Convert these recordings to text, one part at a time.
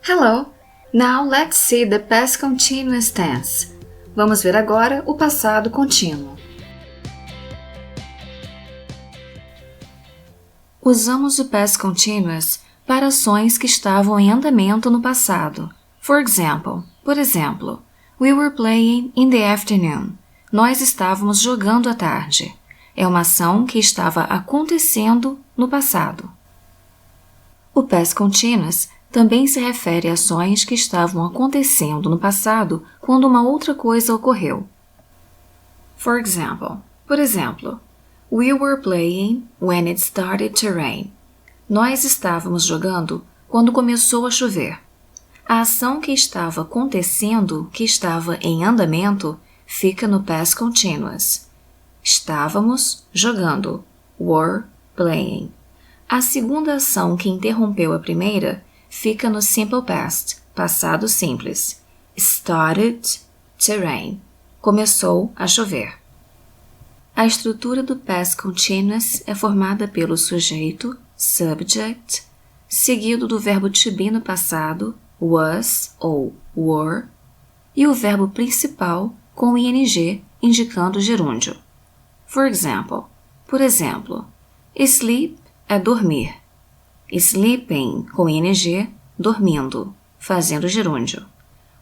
Hello! Now let's see the past continuous tense. Vamos ver agora o passado contínuo. Usamos o past continuous para ações que estavam em andamento no passado. Por exemplo, we were playing in the afternoon. Nós estávamos jogando à tarde. É uma ação que estava acontecendo no passado. O past continuous também se refere a ações que estavam acontecendo no passado quando uma outra coisa ocorreu. Por exemplo, we were playing when it started to rain. Nós estávamos jogando quando começou a chover. A ação que estava acontecendo, que estava em andamento, fica no past continuous. Estávamos jogando. Were playing. A segunda ação que interrompeu a primeira fica no simple past, passado simples. Started to rain. Começou a chover. A estrutura do past continuous é formada pelo sujeito, subject, seguido do verbo to be no passado, was ou were, e o verbo principal com ing indicando o gerúndio. Por exemplo, sleep é dormir. Sleeping com ing, dormindo, fazendo gerúndio.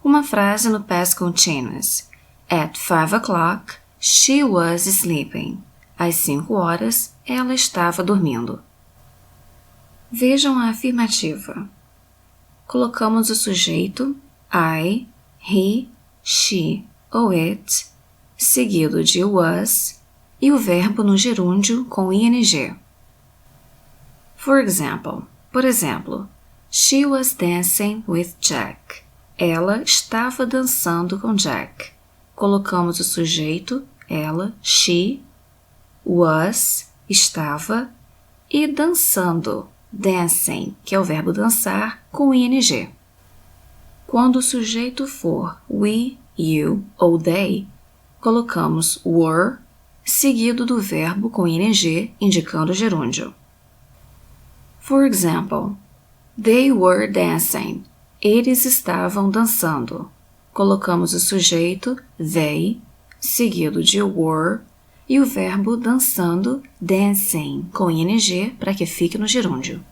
Uma frase no past continuous. At 5 o'clock, she was sleeping. Às 5 horas, ela estava dormindo. Vejam a afirmativa. Colocamos o sujeito I, he, she ou it, seguido de was, e o verbo no gerúndio com ing. Por exemplo, she was dancing with Jack. Ela estava dançando com Jack. Colocamos o sujeito, ela, she, was, estava, e dançando, dancing, que é o verbo dançar, com ing. Quando o sujeito for we, you ou they, colocamos were, seguido do verbo com ing, indicando o gerúndio. For example, they were dancing. Eles estavam dançando. Colocamos o sujeito, they, seguido de were, e o verbo dançando, dancing, com ing, para que fique no gerúndio.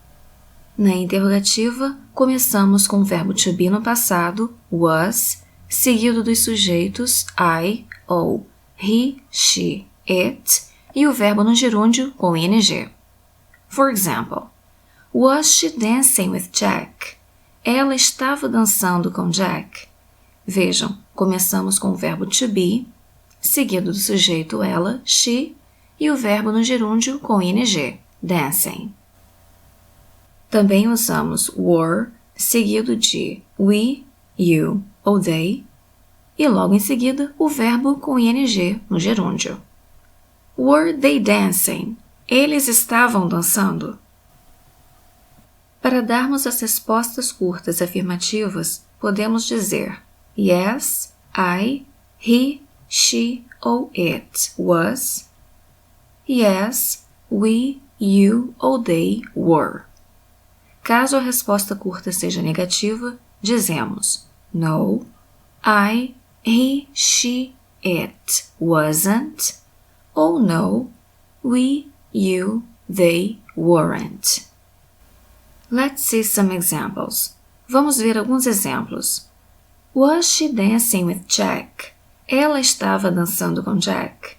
Na interrogativa, começamos com o verbo to be no passado, was, seguido dos sujeitos I ou he, she, it, e o verbo no gerúndio com ing. For example, was she dancing with Jack? Ela estava dançando com Jack. Vejam, começamos com o verbo to be, seguido do sujeito ela, she, e o verbo no gerúndio com ing, dancing. Também usamos were, seguido de we, you ou they, e logo em seguida o verbo com ing no gerúndio. Were they dancing? Eles estavam dançando? Para darmos as respostas curtas afirmativas, podemos dizer yes, I, he, she ou it was. Yes, we, you ou they were. Caso a resposta curta seja negativa, dizemos no, I, he, she, it wasn't ou no, we, you, they weren't. Let's see some examples. Vamos ver alguns exemplos. Was she dancing with Jack? Ela estava dançando com Jack.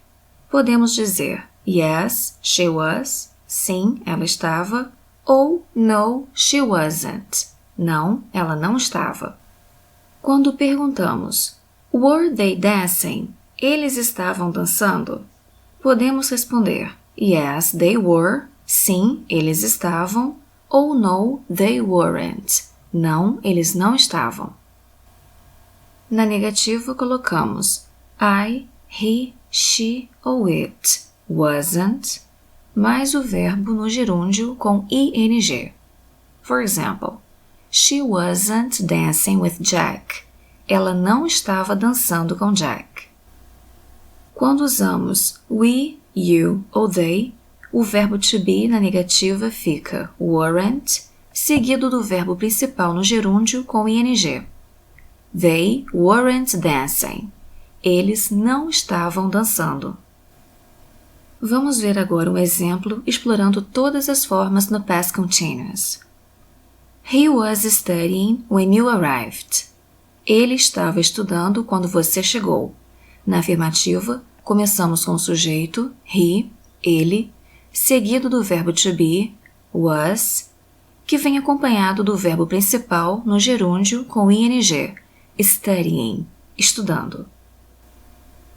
Podemos dizer yes, she was. Sim, ela estava. Ou no, she wasn't. Não, ela não estava. Quando perguntamos were they dancing? Eles estavam dançando? Podemos responder yes, they were. Sim, eles estavam. Ou no, they weren't. Não, eles não estavam. Na negativa, colocamos I, he, she ou it wasn't, mais o verbo no gerúndio com ing. For example, she wasn't dancing with Jack. Ela não estava dançando com Jack. Quando usamos we, you ou they, o verbo to be na negativa fica weren't, seguido do verbo principal no gerúndio com ing. They weren't dancing. Eles não estavam dançando. Vamos ver agora um exemplo explorando todas as formas no past continuous. He was studying when you arrived. Ele estava estudando quando você chegou. Na afirmativa, começamos com o sujeito, he, ele, seguido do verbo to be, was, que vem acompanhado do verbo principal no gerúndio com ing, studying, estudando.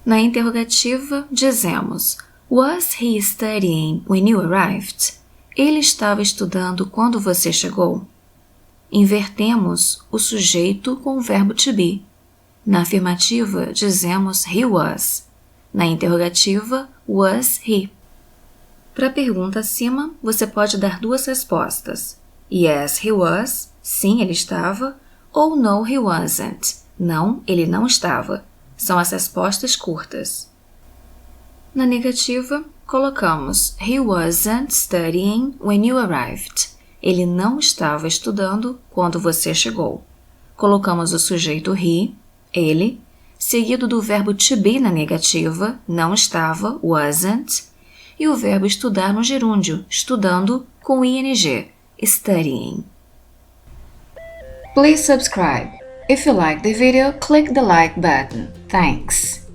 Na interrogativa, dizemos Was he studying when you arrived? Ele estava estudando quando você chegou? Invertemos o sujeito com o verbo to be. Na afirmativa, dizemos he was. Na interrogativa, was he. Para a pergunta acima, você pode dar duas respostas. Yes, he was. Sim, ele estava. Ou no, he wasn't. Não, ele não estava. São as respostas curtas. Na negativa, colocamos He wasn't studying when you arrived. Ele não estava estudando quando você chegou. Colocamos o sujeito he, ele, seguido do verbo to be na negativa, não estava, wasn't, e o verbo estudar no gerúndio, estudando, com ing, studying. Please subscribe. If you like the video, click the like button. Thanks.